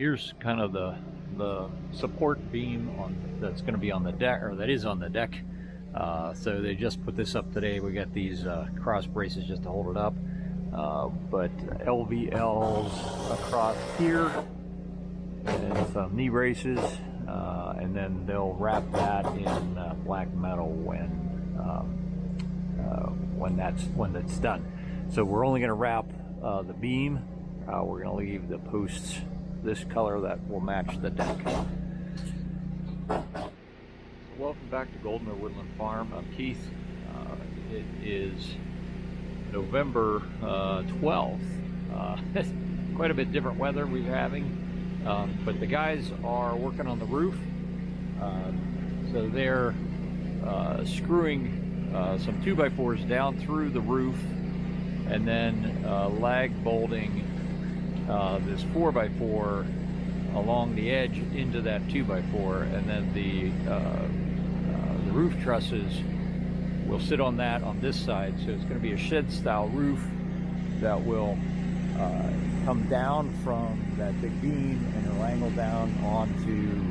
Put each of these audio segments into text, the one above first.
Here's kind of the support beam that's going to be on the deck, or that is on the deck. So they just put this up today. We got these cross braces just to hold it up, but LVLs across here and some knee braces, and then they'll wrap that in black metal when it's done. So we're only going to wrap the beam. We're going to leave the posts this color that will match the deck. Welcome back to Goldner Woodland Farm. I'm Keith. It is November 12th. Quite a bit different weather we're having, but the guys are working on the roof. So they're screwing some 2x4s down through the roof, and then lag bolting this 4x4 along the edge into that 2x4, and then the roof trusses will sit on that on this side. So it's going to be a shed style roof that will come down from that big beam, and it'll angle down onto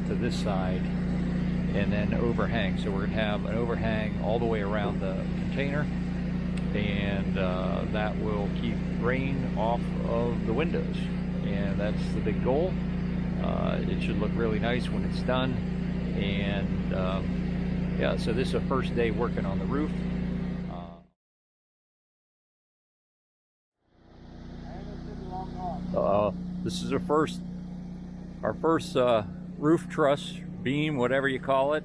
to this side and then overhang. So we're going to have an overhang all the way around the container, and that will keep rain off of the windows, and that's the big goal. It should look really nice when it's done. And yeah, so this is the first day working on the roof. This is our first roof truss beam, whatever you call it,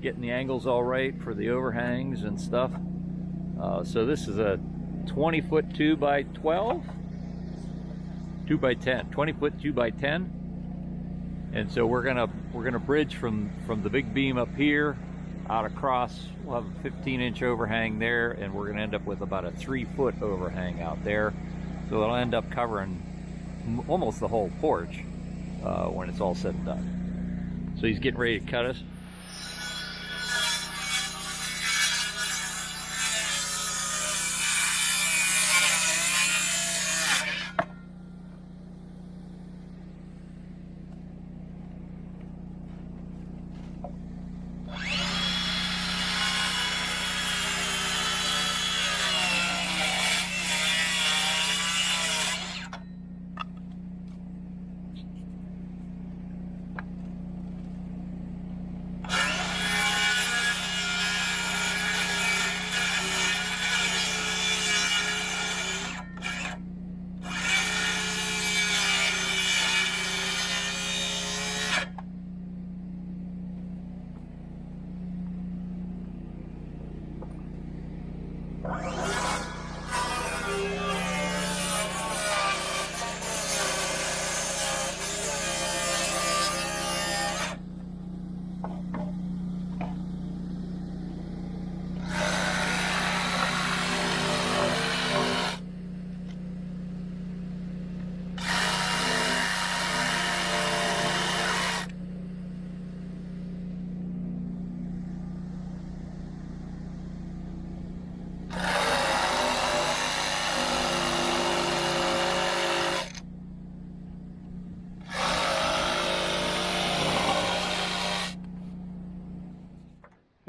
getting the angles all right for the overhangs and stuff. So this is a 20-foot 2x12, 2x10, 20-foot 2x10, and so we're gonna bridge from the big beam up here out across. We'll have a 15-inch overhang there, and we're gonna end up with about a 3-foot overhang out there. So it'll end up covering almost the whole porch when it's all said and done. So he's getting ready to cut us.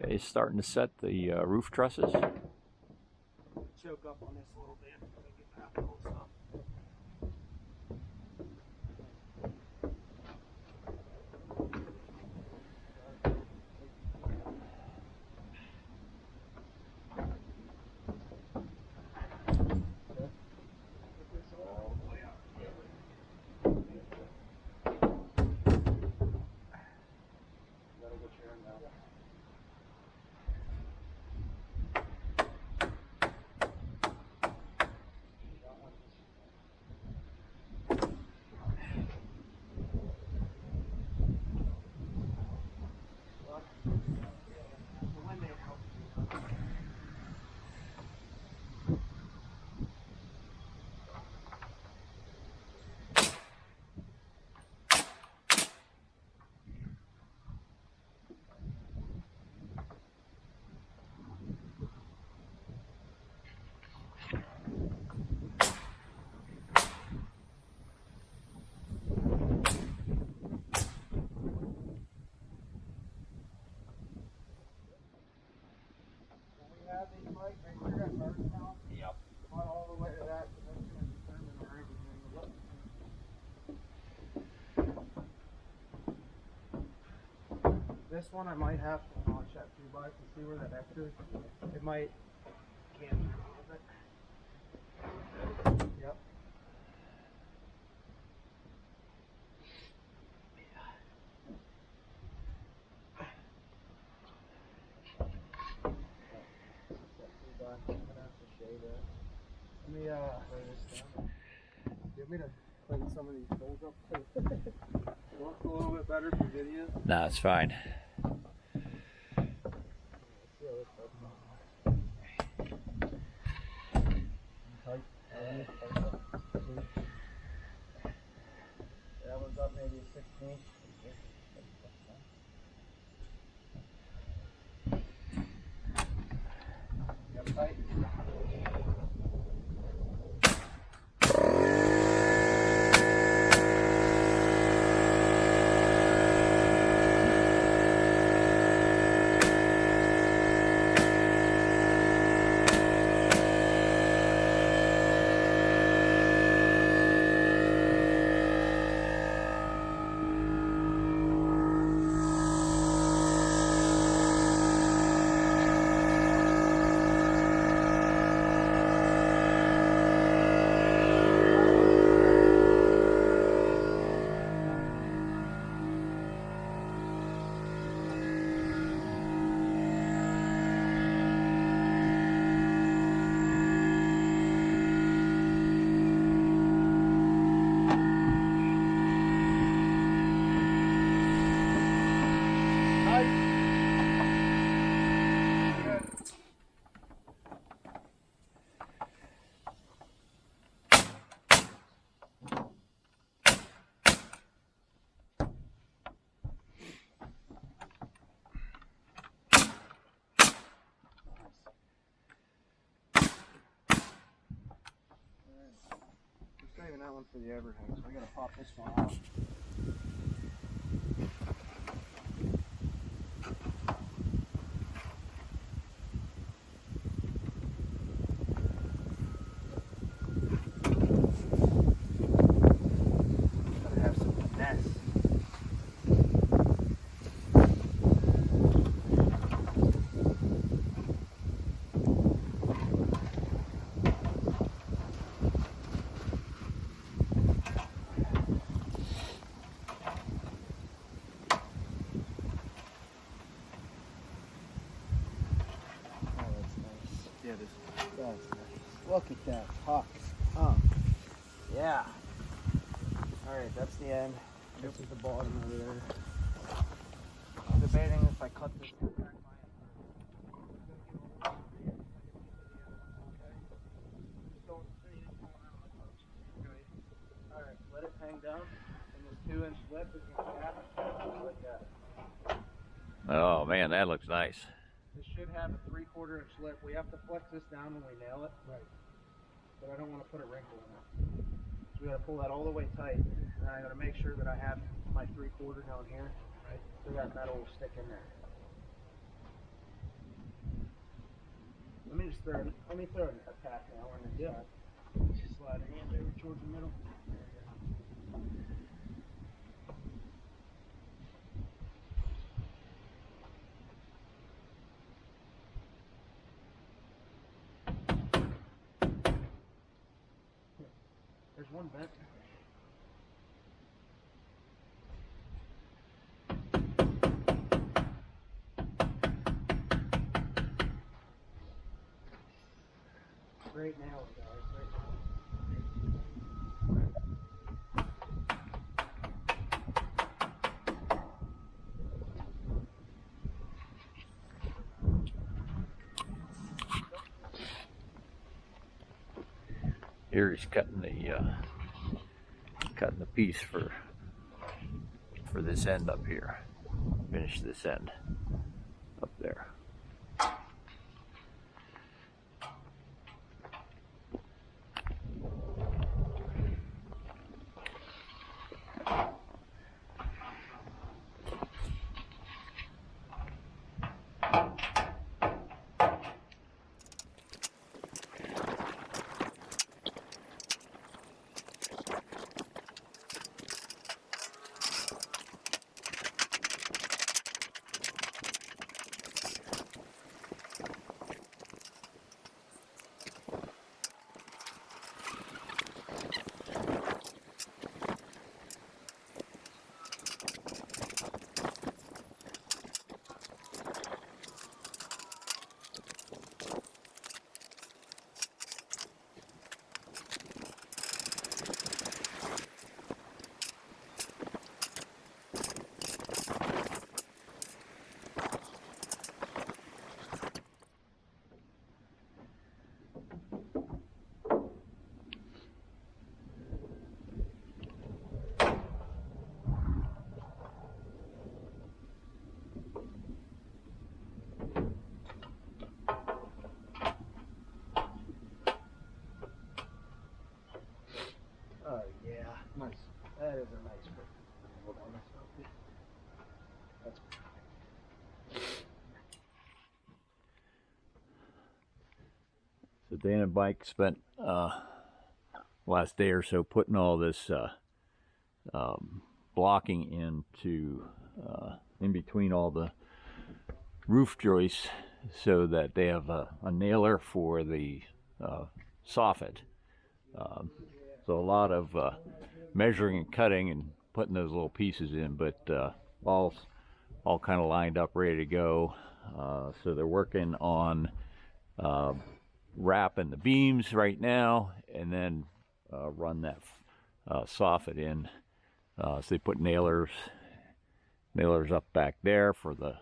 Okay, starting to set the roof trusses. Choke up on this a little bit. Get that close up. Yep. Not all the way to that, but that's going to determine our everything. This one I might have to notch that 2x to see where that X is. It might cancer a little bit. Yep. Let me lay this down. Get me to clean some of these holes up too. Looks a little bit better for video. No, it's fine. That one's up maybe a 16. Yep, tight. Saving that one for the overhang, so I gotta pop this one out. Gotta have some finesse. That's nice. Look at that puck. Oh, yeah. Alright, that's the end. This is the bottom over there. I'm debating if I cut this back Alright, let it hang down. And this 2-inch lip is going to snap like that. Oh man, that looks nice. This should have a 3/4 inch lip. We have to flex this down when we nail it. Right. But I don't want to put a wrinkle in it. So we got to pull that all the way tight. And I got to make sure that I have my 3/4 down here. Right. So that metal will stick in there. Let me just throw a tack now and then slide a hand over towards the middle. There's one vent. Great nails, guys. Great Here he's cutting the piece for this end up here. Finish this end up there. Yeah, Nice. that is a nice fit. Hold on, that's So Dan and Mike spent last day or so putting all this blocking into in between all the roof joists so that they have a nailer for the soffit. So a lot of measuring and cutting and putting those little pieces in, but all kind of lined up, ready to go. So they're working on wrapping the beams right now, and then run that soffit in. So they put nailers up back there for the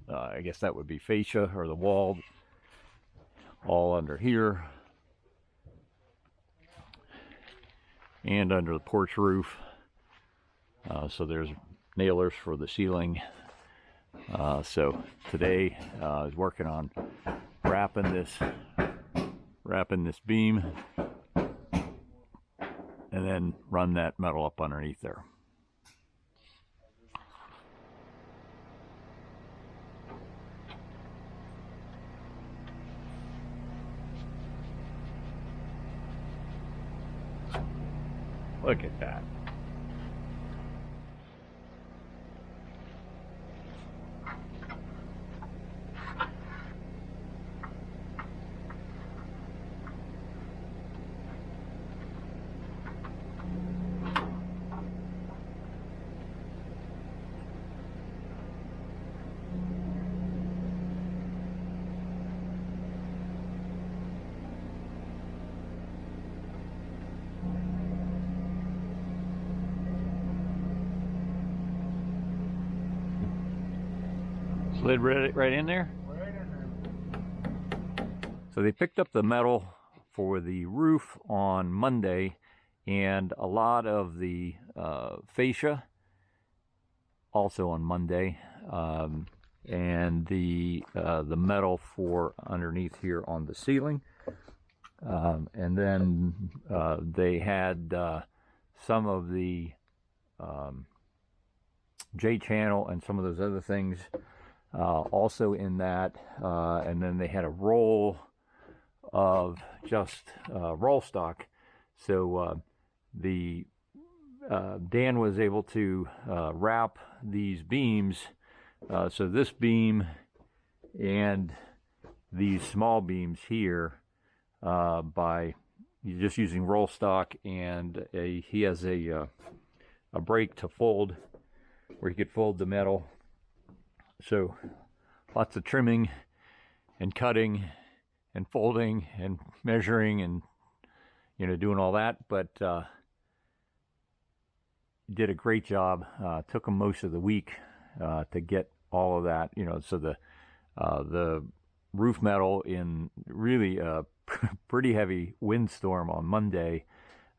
I guess that would be fascia or the wall, all under here and under the porch roof. So there's nailers for the ceiling. So today is working on wrapping this beam, and then run that metal up underneath there. Look at that. Slid right in there. right in there. So they picked up the metal for the roof on Monday, and a lot of the fascia also on Monday, and the metal for underneath here on the ceiling, and then they had some of the J channel and some of those other things also in that, and then they had a roll of just roll stock. So Dan was able to wrap these beams. So this beam and these small beams here by just using roll stock, and he has a brake to fold where he could fold the metal. So lots of trimming and cutting and folding and measuring and doing all that, but did a great job. Took him most of the week to get all of that. So the roof metal in really a pretty heavy windstorm on Monday,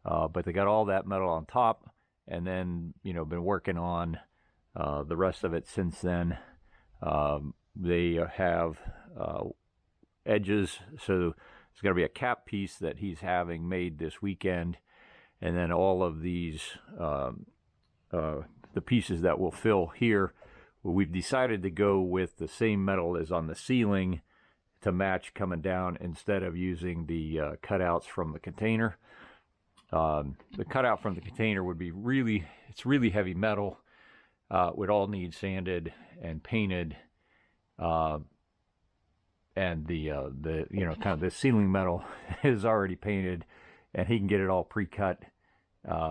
but they got all that metal on top, and then been working on the rest of it since then. They have edges, so it's going to be a cap piece that he's having made this weekend, and then all of these the pieces that will fill here. We've decided to go with the same metal as on the ceiling to match coming down, instead of using the cutouts from the container. The cutout from the container would be really heavy metal. Would all need sanded and painted, and the kind of the ceiling metal is already painted, and he can get it all pre-cut,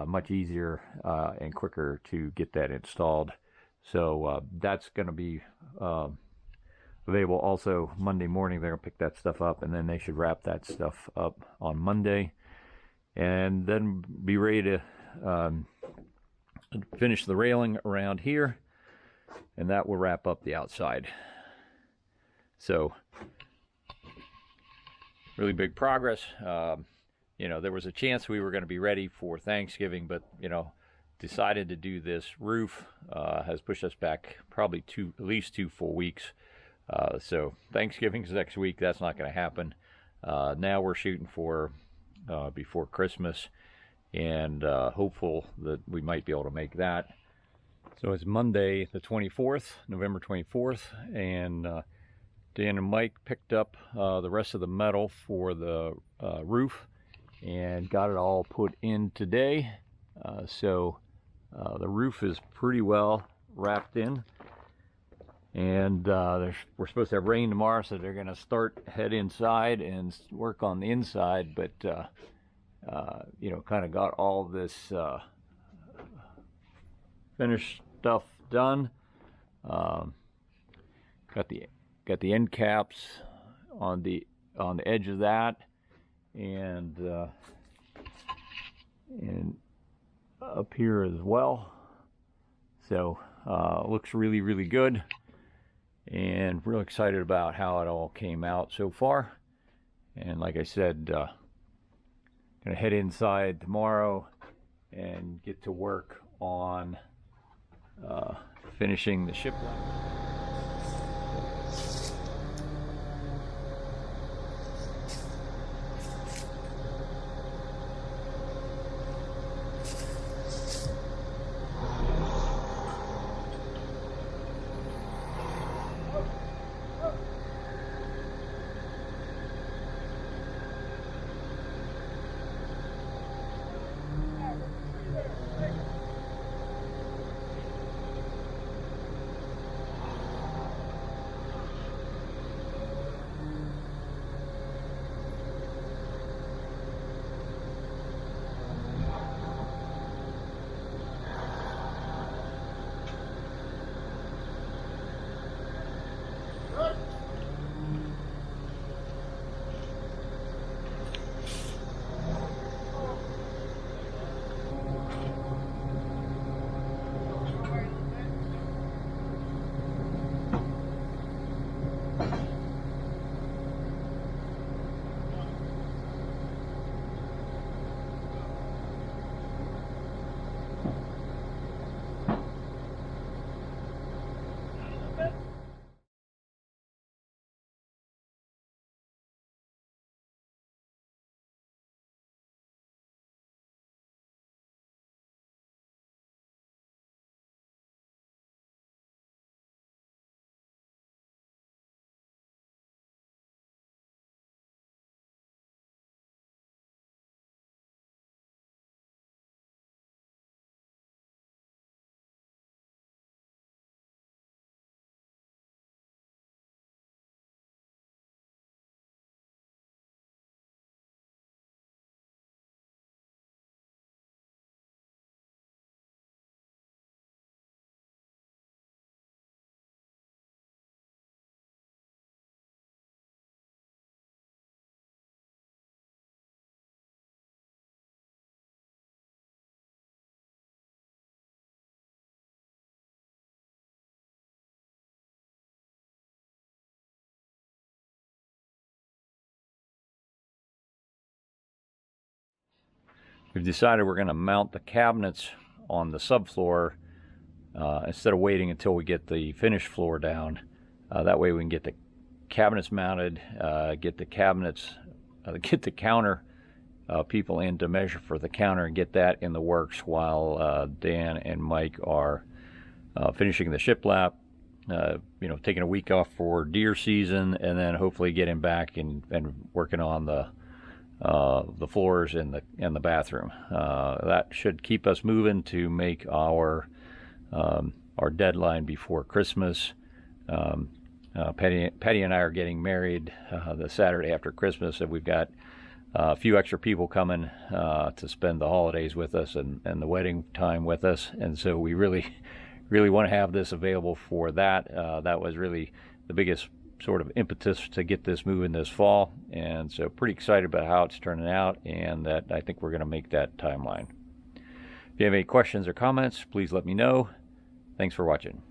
much easier and quicker to get that installed. So that's going to be available also Monday morning. They're going to pick that stuff up, and then they should wrap that stuff up on Monday, and then be ready to finish the railing around here, and that will wrap up the outside. So really big progress. There was a chance we were going to be ready for Thanksgiving, but decided to do this roof has pushed us back probably at least 2 full weeks. So Thanksgiving's next week. That's not going to happen. Now we're shooting for before Christmas, and hopeful that we might be able to make that. So it's Monday the 24th, November 24th, and Dan and Mike picked up the rest of the metal for the roof and got it all put in today. So the roof is pretty well wrapped in, and we're supposed to have rain tomorrow, so they're going to head inside and work on the inside, but you know, kind of got all this finished stuff done. Got the end caps on the edge of that, and up here as well. So looks really good, and real excited about how it all came out so far. And like I said, gonna head inside tomorrow and get to work on finishing the shiplap. We've decided we're going to mount the cabinets on the subfloor instead of waiting until we get the finished floor down. That way we can get the cabinets mounted, get the counter people in to measure for the counter and get that in the works while Dan and Mike are finishing the shiplap, you know, taking a week off for deer season, and then hopefully getting back and working on the floors in the bathroom. That should keep us moving to make our deadline before Christmas. Patty and I are getting married the Saturday after Christmas, and we've got a few extra people coming to spend the holidays with us and the wedding time with us, and so we really want to have this available for that. That was really the biggest sort of impetus to get this moving this fall, and so pretty excited about how it's turning out, and that I think we're going to make that timeline. If you have any questions or comments, please let me know. Thanks for watching.